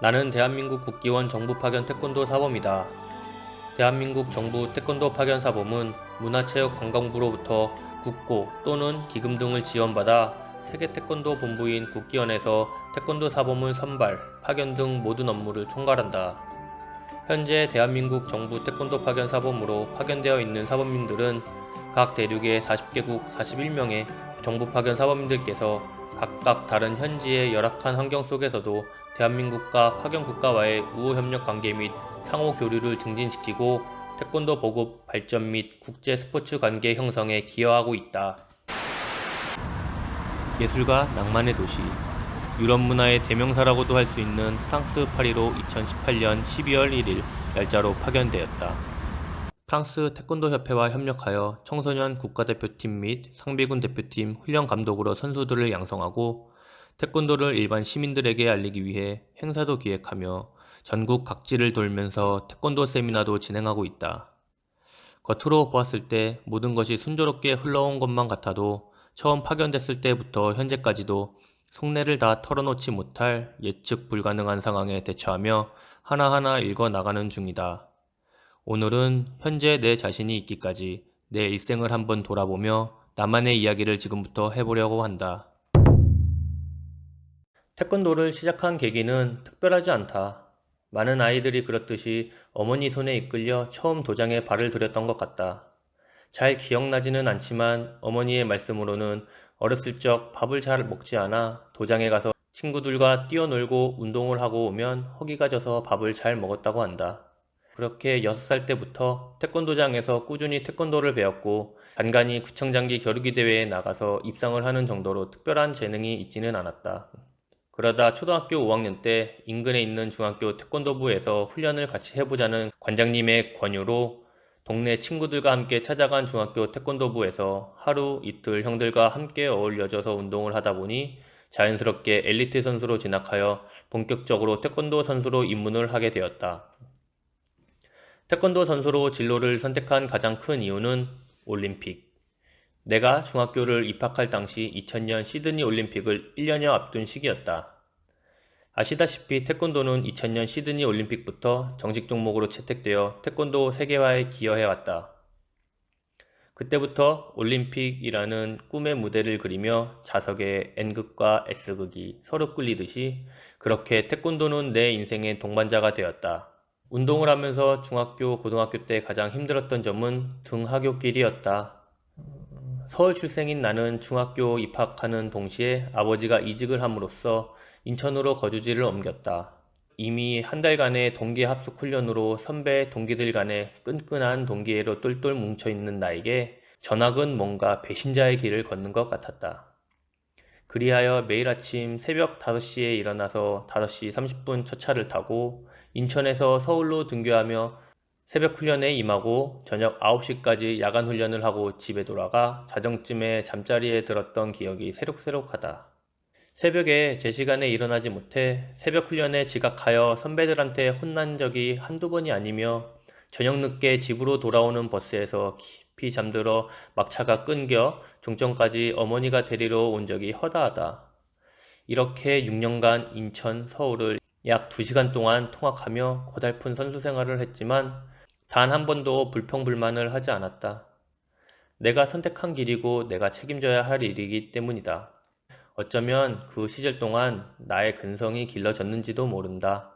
나는 대한민국 국기원 정부 파견 태권도 사범이다. 대한민국 정부 태권도 파견 사범은 문화체육관광부로부터 국고 또는 기금 등을 지원받아 세계 태권도 본부인 국기원에서 태권도 사범을 선발, 파견 등 모든 업무를 총괄한다. 현재 대한민국 정부 태권도 파견 사범으로 파견되어 있는 사범님들은 각 대륙의 40개국 41명의 정부 파견 사범님들께서 각각 다른 현지의 열악한 환경 속에서도 대한민국과 파견 국가와의 우호 협력 관계 및 상호 교류를 증진시키고 태권도 보급 발전 및 국제 스포츠 관계 형성에 기여하고 있다. 예술가 낭만의 도시, 유럽 문화의 대명사라고도 할 수 있는 프랑스 파리로 2018년 12월 1일 날짜로 파견되었다. 프랑스 태권도 협회와 협력하여 청소년 국가대표팀 및 상비군 대표팀 훈련 감독으로 선수들을 양성하고 태권도를 일반 시민들에게 알리기 위해 행사도 기획하며 전국 각지를 돌면서 태권도 세미나도 진행하고 있다. 겉으로 보았을 때 모든 것이 순조롭게 흘러온 것만 같아도 처음 파견됐을 때부터 현재까지도 속내를 다 털어놓지 못할 예측 불가능한 상황에 대처하며 하나하나 읽어 나가는 중이다. 오늘은 현재 내 자신이 있기까지 내 일생을 한번 돌아보며 나만의 이야기를 지금부터 해보려고 한다. 태권도를 시작한 계기는 특별하지 않다. 많은 아이들이 그렇듯이 어머니 손에 이끌려 처음 도장에 발을 들였던 것 같다. 잘 기억나지는 않지만 어머니의 말씀으로는 어렸을 적 밥을 잘 먹지 않아 도장에 가서 친구들과 뛰어놀고 운동을 하고 오면 허기가 져서 밥을 잘 먹었다고 한다. 그렇게 6살 때부터 태권도장에서 꾸준히 태권도를 배웠고 간간히 구청장기 겨루기 대회에 나가서 입상을 하는 정도로 특별한 재능이 있지는 않았다. 그러다 초등학교 5학년 때 인근에 있는 중학교 태권도부에서 훈련을 같이 해보자는 관장님의 권유로 동네 친구들과 함께 찾아간 중학교 태권도부에서 하루 이틀 형들과 함께 어울려져서 운동을 하다 보니 자연스럽게 엘리트 선수로 진학하여 본격적으로 태권도 선수로 입문을 하게 되었다. 태권도 선수로 진로를 선택한 가장 큰 이유는 올림픽. 내가 중학교를 입학할 당시 2000년 시드니 올림픽을 1년여 앞둔 시기였다. 아시다시피 태권도는 2000년 시드니 올림픽부터 정식 종목으로 채택되어 태권도 세계화에 기여해왔다. 그때부터 올림픽이라는 꿈의 무대를 그리며 좌석에 N극과 S극이 서로 끌리듯이 그렇게 태권도는 내 인생의 동반자가 되었다. 운동을 하면서 중학교, 고등학교 때 가장 힘들었던 점은 등하굣길이었다. 서울 출생인 나는 중학교 입학하는 동시에 아버지가 이직을 함으로써 인천으로 거주지를 옮겼다. 이미 한 달간의 동계 합숙 훈련으로 선배 동기들 간의 끈끈한 동기애로 똘똘 뭉쳐있는 나에게 전학은 뭔가 배신자의 길을 걷는 것 같았다. 그리하여 매일 아침 새벽 5시에 일어나서 5시 30분 첫 차를 타고 인천에서 서울로 등교하며 새벽 훈련에 임하고 저녁 9시까지 야간 훈련을 하고 집에 돌아가 자정쯤에 잠자리에 들었던 기억이 새록새록하다. 새벽에 제 시간에 일어나지 못해 새벽 훈련에 지각하여 선배들한테 혼난 적이 한두 번이 아니며 저녁 늦게 집으로 돌아오는 버스에서 깊이 잠들어 막차가 끊겨 종점까지 어머니가 데리러 온 적이 허다하다. 이렇게 6년간 인천, 서울을 약 2시간 동안 통학하며 고달픈 선수 생활을 했지만 단 한 번도 불평불만을 하지 않았다. 내가 선택한 길이고 내가 책임져야 할 일이기 때문이다. 어쩌면 그 시절 동안 나의 근성이 길러졌는지도 모른다.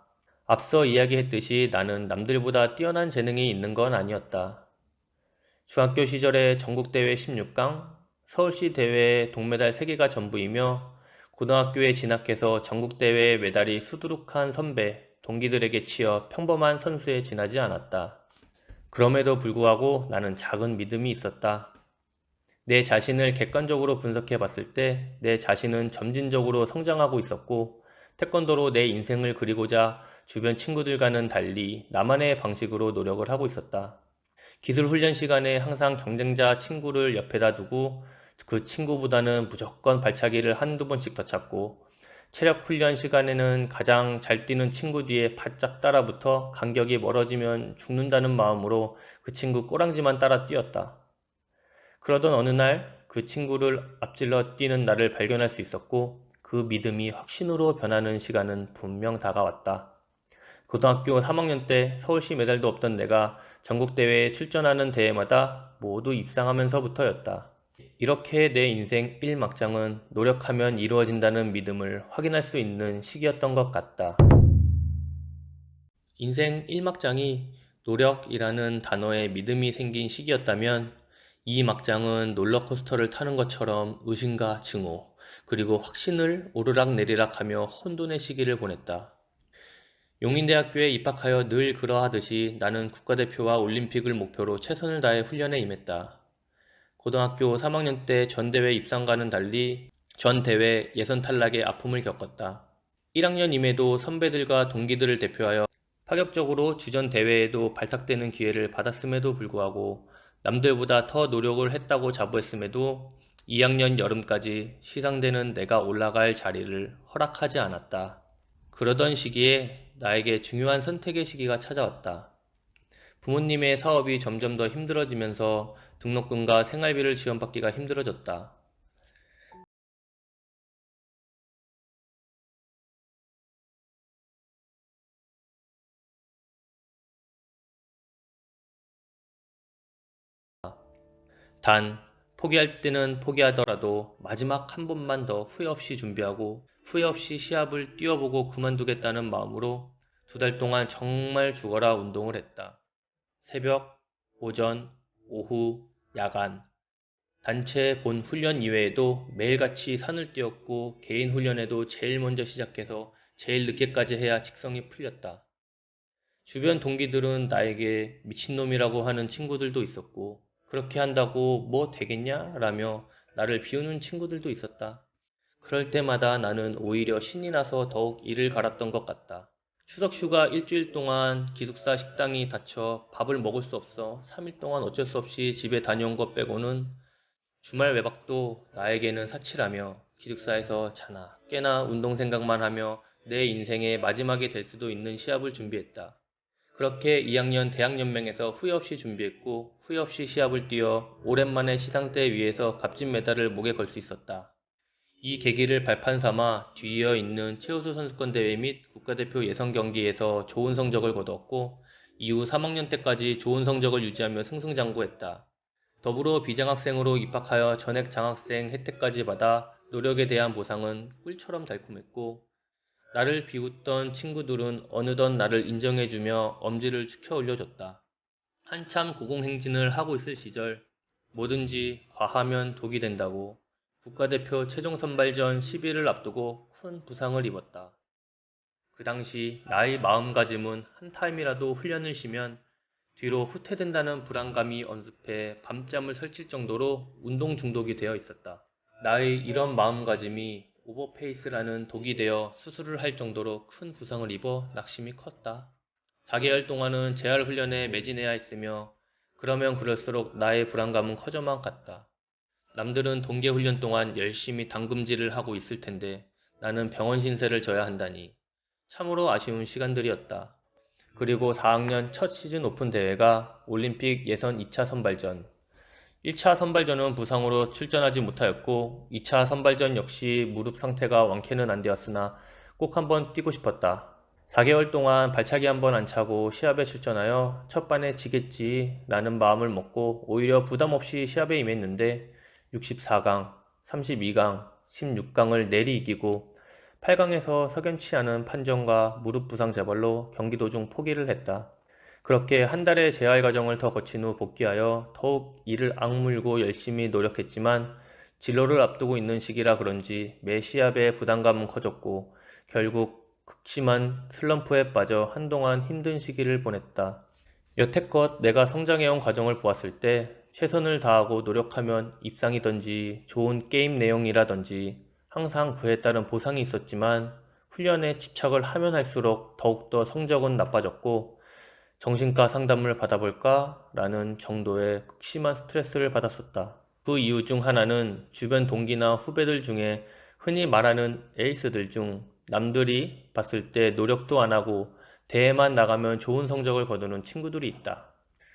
앞서 이야기했듯이 나는 남들보다 뛰어난 재능이 있는 건 아니었다. 중학교 시절에 전국대회 16강, 서울시 대회 동메달 3개가 전부이며 고등학교에 진학해서 전국대회 메달이 수두룩한 선배, 동기들에게 치여 평범한 선수에 지나지 않았다. 그럼에도 불구하고 나는 작은 믿음이 있었다. 내 자신을 객관적으로 분석해 봤을 때 내 자신은 점진적으로 성장하고 있었고 태권도로 내 인생을 그리고자 주변 친구들과는 달리 나만의 방식으로 노력을 하고 있었다. 기술 훈련 시간에 항상 경쟁자 친구를 옆에다 두고 그 친구보다는 무조건 발차기를 한두 번씩 더 찾고 체력 훈련 시간에는 가장 잘 뛰는 친구 뒤에 바짝 따라붙어 간격이 멀어지면 죽는다는 마음으로 그 친구 꼬랑지만 따라 뛰었다. 그러던 어느 날 그 친구를 앞질러 뛰는 나를 발견할 수 있었고 그 믿음이 확신으로 변하는 시간은 분명 다가왔다. 고등학교 3학년 때 서울시 메달도 없던 내가 전국대회에 출전하는 대회마다 모두 입상하면서부터였다. 이렇게 내 인생 1막장은 노력하면 이루어진다는 믿음을 확인할 수 있는 시기였던 것 같다. 인생 1막장이 노력이라는 단어에 믿음이 생긴 시기였다면 이 막장은 롤러코스터를 타는 것처럼 의심과 증오, 그리고 확신을 오르락내리락 하며 혼돈의 시기를 보냈다. 용인대학교에 입학하여 늘 그러하듯이 나는 국가대표와 올림픽을 목표로 최선을 다해 훈련에 임했다. 고등학교 3학년 때 전대회 입상과는 달리 전대회 예선 탈락의 아픔을 겪었다. 1학년임에도 선배들과 동기들을 대표하여 파격적으로 주전 대회에도 발탁되는 기회를 받았음에도 불구하고 남들보다 더 노력을 했다고 자부했음에도 2학년 여름까지 시상되는 내가 올라갈 자리를 허락하지 않았다. 그러던 시기에 나에게 중요한 선택의 시기가 찾아왔다. 부모님의 사업이 점점 더 힘들어지면서 등록금과 생활비를 지원받기가 힘들어졌다. 단, 포기할 때는 포기하더라도 마지막 한 번만 더 후회 없이 준비하고 후회 없이 시합을 뛰어보고 그만두겠다는 마음으로 2달 동안 정말 죽어라 운동을 했다. 새벽, 오전, 오후, 야간, 단체 본 훈련 이외에도 매일같이 산을 뛰었고 개인 훈련에도 제일 먼저 시작해서 제일 늦게까지 해야 직성이 풀렸다. 주변 동기들은 나에게 미친놈이라고 하는 친구들도 있었고 그렇게 한다고 뭐 되겠냐? 라며 나를 비우는 친구들도 있었다. 그럴 때마다 나는 오히려 신이 나서 더욱 이를 갈았던 것 같다. 추석 휴가 일주일 동안 기숙사 식당이 닫혀 밥을 먹을 수 없어 3일 동안 어쩔 수 없이 집에 다녀온 것 빼고는 주말 외박도 나에게는 사치라며 기숙사에서 자나 깨나 운동 생각만 하며 내 인생의 마지막이 될 수도 있는 시합을 준비했다. 그렇게 2학년 대학연맹에서 후회 없이 준비했고 후회 없이 시합을 뛰어 오랜만에 시상대 위에서 값진 메달을 목에 걸 수 있었다. 이 계기를 발판 삼아 뒤이어 있는 최우수 선수권 대회 및 국가대표 예선 경기에서 좋은 성적을 거두었고 이후 3학년 때까지 좋은 성적을 유지하며 승승장구했다. 더불어 비장학생으로 입학하여 전액 장학생 혜택까지 받아 노력에 대한 보상은 꿀처럼 달콤했고 나를 비웃던 친구들은 어느덧 나를 인정해주며 엄지를 축혀 올려줬다. 한참 고공행진을 하고 있을 시절 뭐든지 과하면 독이 된다고 국가대표 최종 선발전 10일을 앞두고 큰 부상을 입었다. 그 당시 나의 마음가짐은 한 타임이라도 훈련을 쉬면 뒤로 후퇴된다는 불안감이 엄습해 밤잠을 설칠 정도로 운동 중독이 되어 있었다. 나의 이런 마음가짐이 오버페이스라는 독이 되어 수술을 할 정도로 큰 부상을 입어 낙심이 컸다. 4개월 동안은 재활 훈련에 매진해야 했으며 그러면 그럴수록 나의 불안감은 커져만 갔다. 남들은 동계 훈련 동안 열심히 당금질을 하고 있을 텐데 나는 병원 신세를 져야 한다니 참으로 아쉬운 시간들이었다. 그리고 4학년 첫 시즌 오픈 대회가 올림픽 예선 2차 선발전. 1차 선발전은 부상으로 출전하지 못하였고 2차 선발전 역시 무릎 상태가 완쾌는 안 되었으나 꼭 한번 뛰고 싶었다. 4개월 동안 발차기 한번 안 차고 시합에 출전하여 첫 반에 지겠지 라는 마음을 먹고 오히려 부담 없이 시합에 임했는데 64강, 32강, 16강을 내리 이기고 8강에서 석연치 않은 판정과 무릎 부상 재발로 경기 도중 포기를 했다. 그렇게 한 달의 재활 과정을 더 거친 후 복귀하여 더욱 이를 악물고 열심히 노력했지만 진로를 앞두고 있는 시기라 그런지 매 시합에 부담감은 커졌고 결국 극심한 슬럼프에 빠져 한동안 힘든 시기를 보냈다. 여태껏 내가 성장해온 과정을 보았을 때 최선을 다하고 노력하면 입상이든지 좋은 게임 내용이라든지 항상 그에 따른 보상이 있었지만 훈련에 집착을 하면 할수록 더욱더 성적은 나빠졌고 정신과 상담을 받아볼까? 라는 정도의 극심한 스트레스를 받았었다. 그 이유 중 하나는 주변 동기나 후배들 중에 흔히 말하는 에이스들 중 남들이 봤을 때 노력도 안 하고 대회만 나가면 좋은 성적을 거두는 친구들이 있다.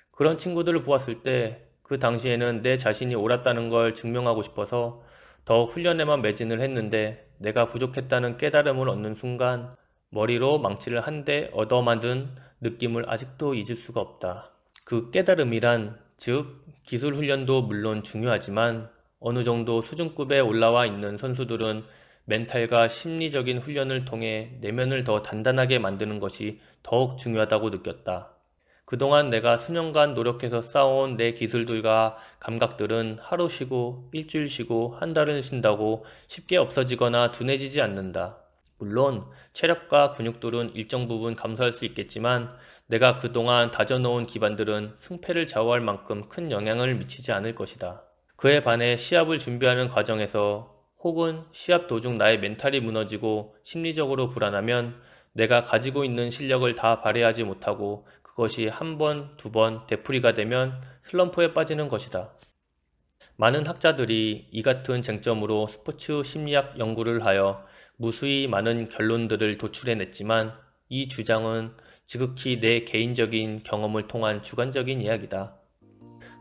그런 친구들을 보았을 때 그 당시에는 내 자신이 옳았다는 걸 증명하고 싶어서 더 훈련에만 매진을 했는데 내가 부족했다는 깨달음을 얻는 순간 머리로 망치를 한 대 얻어맞은 느낌을 아직도 잊을 수가 없다. 그 깨달음이란, 즉 기술 훈련도 물론 중요하지만 어느 정도 수준급에 올라와 있는 선수들은 멘탈과 심리적인 훈련을 통해 내면을 더 단단하게 만드는 것이 더욱 중요하다고 느꼈다. 그동안 내가 수년간 노력해서 쌓아온 내 기술들과 감각들은 하루 쉬고 일주일 쉬고 한 달은 쉰다고 쉽게 없어지거나 둔해지지 않는다. 물론 체력과 근육들은 일정 부분 감소할 수 있겠지만 내가 그동안 다져놓은 기반들은 승패를 좌우할 만큼 큰 영향을 미치지 않을 것이다. 그에 반해 시합을 준비하는 과정에서 혹은 시합 도중 나의 멘탈이 무너지고 심리적으로 불안하면 내가 가지고 있는 실력을 다 발휘하지 못하고 그것이 한 번, 두 번 되풀이가 되면 슬럼프에 빠지는 것이다. 많은 학자들이 이 같은 쟁점으로 스포츠 심리학 연구를 하여 무수히 많은 결론들을 도출해냈지만 이 주장은 지극히 내 개인적인 경험을 통한 주관적인 이야기다.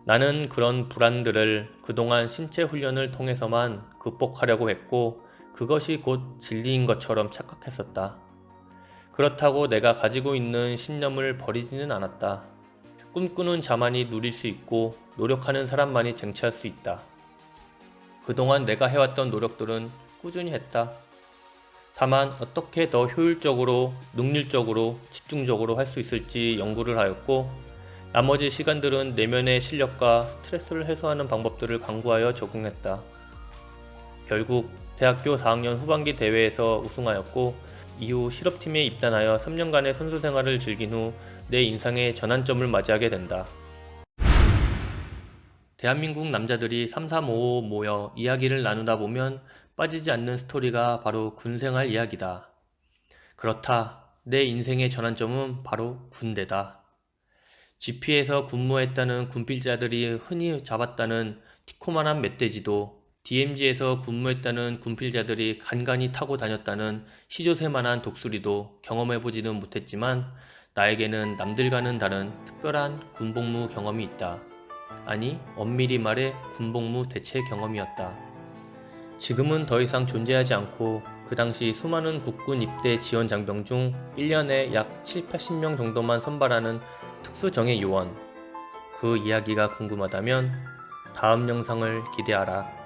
나는 그런 불안들을 그동안 신체 훈련을 통해서만 극복하려고 했고 그것이 곧 진리인 것처럼 착각했었다. 그렇다고 내가 가지고 있는 신념을 버리지는 않았다. 꿈꾸는 자만이 누릴 수 있고 노력하는 사람만이 쟁취할 수 있다. 그동안 내가 해왔던 노력들은 꾸준히 했다. 다만 어떻게 더 효율적으로, 능률적으로, 집중적으로 할 수 있을지 연구를 하였고 나머지 시간들은 내면의 실력과 스트레스를 해소하는 방법들을 강구하여 적응했다. 결국 대학교 4학년 후반기 대회에서 우승하였고 이후 실업팀에 입단하여 3년간의 선수 생활을 즐긴 후 내 인생의 전환점을 맞이하게 된다. 대한민국 남자들이 3355 모여 이야기를 나누다 보면 빠지지 않는 스토리가 바로 군생활 이야기다. 그렇다. 내 인생의 전환점은 바로 군대다. GP에서 근무했다는 군필자들이 흔히 잡았다는 티코만한 멧돼지도 DMZ에서 근무했다는 군필자들이 간간히 타고 다녔다는 시조새만한 독수리도 경험해보지는 못했지만 나에게는 남들과는 다른 특별한 군복무 경험이 있다. 아니, 엄밀히 말해 군복무 대체 경험이었다. 지금은 더 이상 존재하지 않고 그 당시 수많은 국군 입대 지원 장병 중 1년에 약 7, 80명 정도만 선발하는 특수정예 요원. 그 이야기가 궁금하다면 다음 영상을 기대하라.